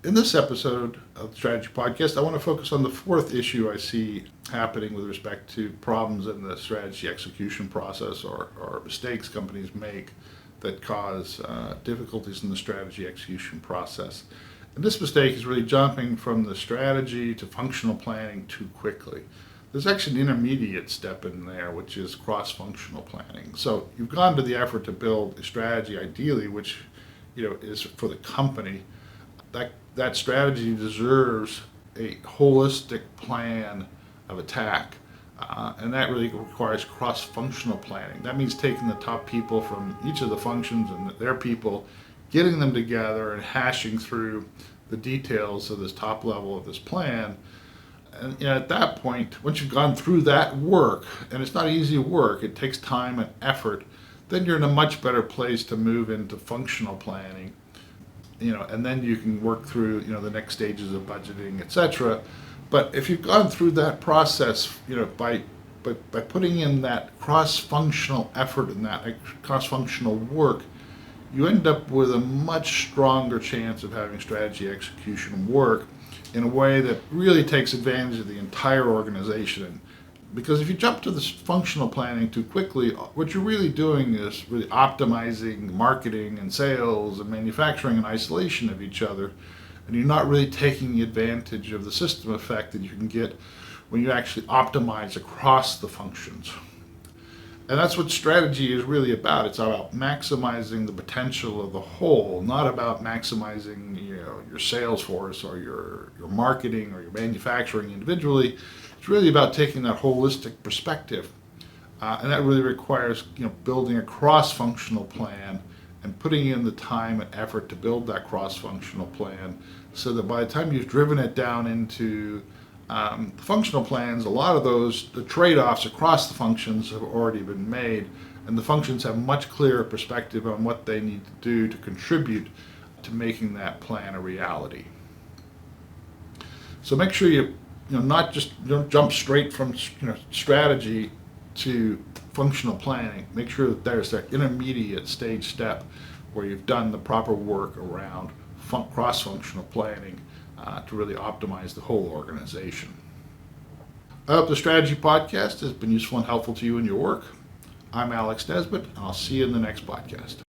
In this episode of the Strategy Podcast, I want to focus on the fourth issue I see happening with respect to problems in the strategy execution process or mistakes companies make that cause difficulties in the strategy execution process. And this mistake is really jumping from the strategy to functional planning too quickly. There's actually an intermediate step in there, which is cross-functional planning. So you've gone to the effort to build a strategy, ideally, which is for the company. That strategy deserves a holistic plan of attack, and that really requires cross-functional planning. That means taking the top people from each of the functions and their people, getting them together and hashing through the details of this top level of this plan. And at that point, once you've gone through that work, and it's not easy work, it takes time and effort, then you're in a much better place to move into functional planning. And then you can work through, the next stages of budgeting, etc. But if you've gone through that process, by putting in that cross-functional effort and that cross-functional work, you end up with a much stronger chance of having strategy execution work in a way that really takes advantage of the entire organization. Because if you jump to this functional planning too quickly, what you're really doing is really optimizing marketing and sales and manufacturing in isolation of each other, and you're not really taking advantage of the system effect that you can get when you actually optimize across the functions. And that's what strategy is really about. It's about maximizing the potential of the whole, not about maximizing your sales force or your marketing or your manufacturing individually. It's really about taking that holistic perspective, and that really requires building a cross-functional plan and putting in the time and effort to build that cross-functional plan, so that by the time you've driven it down into the functional plans, a lot of the trade-offs across the functions have already been made, and the functions have much clearer perspective on what they need to do to contribute to making that plan a reality. So make sure you not just don't jump straight from strategy to functional planning. Make sure that there's that intermediate stage step where you've done the proper work around cross-functional planning to really optimize the whole organization. I hope the Strategy Podcast has been useful and helpful to you in your work. I'm Alex Nesbitt, and I'll see you in the next podcast.